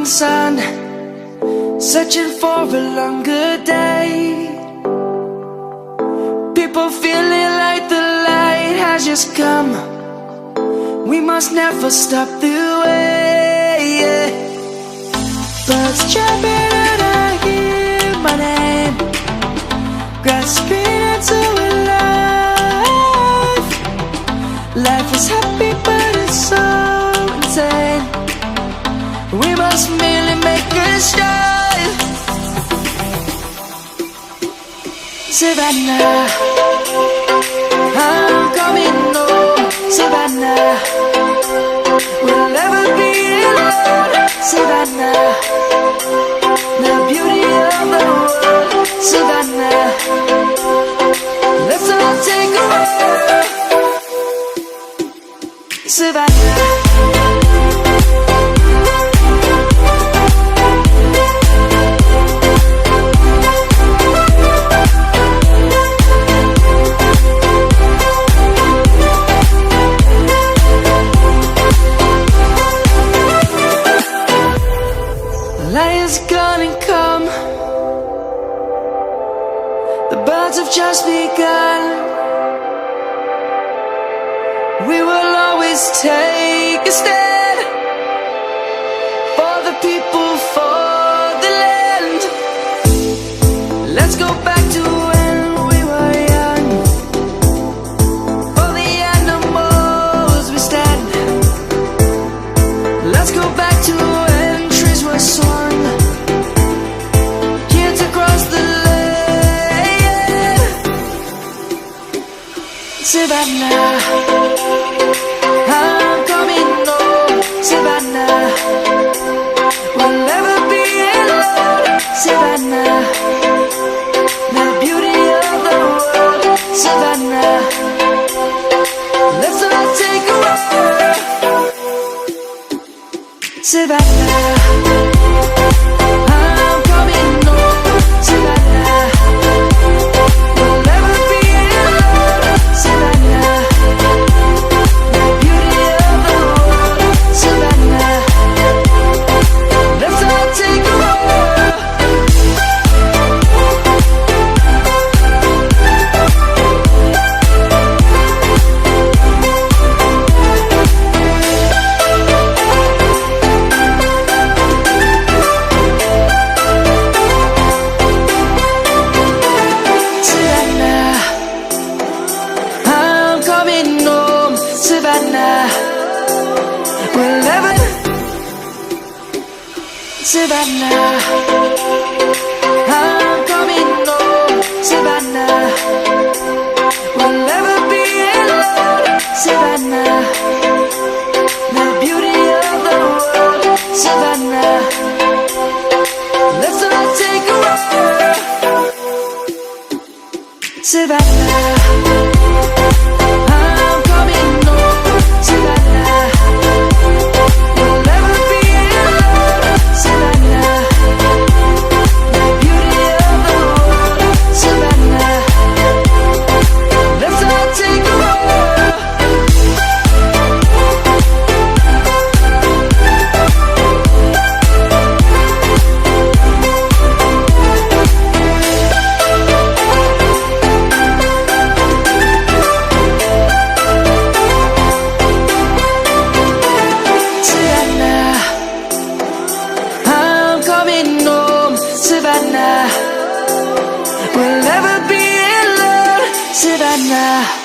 morning sun, searching for a longer day. People feeling like the light has just come. We must never stop the way. Birds jumping and I hear my name, grasping into a life. Life is happy but it's so insane. We must merely make a start. Savannah, I'm coming home. Savannah, we'll never be alone. Savannah, the beauty of the world. Savannah, let's all take a walk. Savannah. Light is gonna come. The birds have just begun. We will always take a stand for the people, for the land. Let's go back to when we were young. For the animals we stand. Let's go back to when trees were swung. Savannah, I'm coming home. Savannah, we'll never be alone. Savannah, the beauty of the world. Savannah, let's all take a walk. Savannah. Savannah, we'll never. Savannah, I'm coming home. Savannah, we'll never be alone. Savannah, the beauty of the world. Savannah, let's all take a walk. Savannah. Savannah, we'll never be alone. Savannah.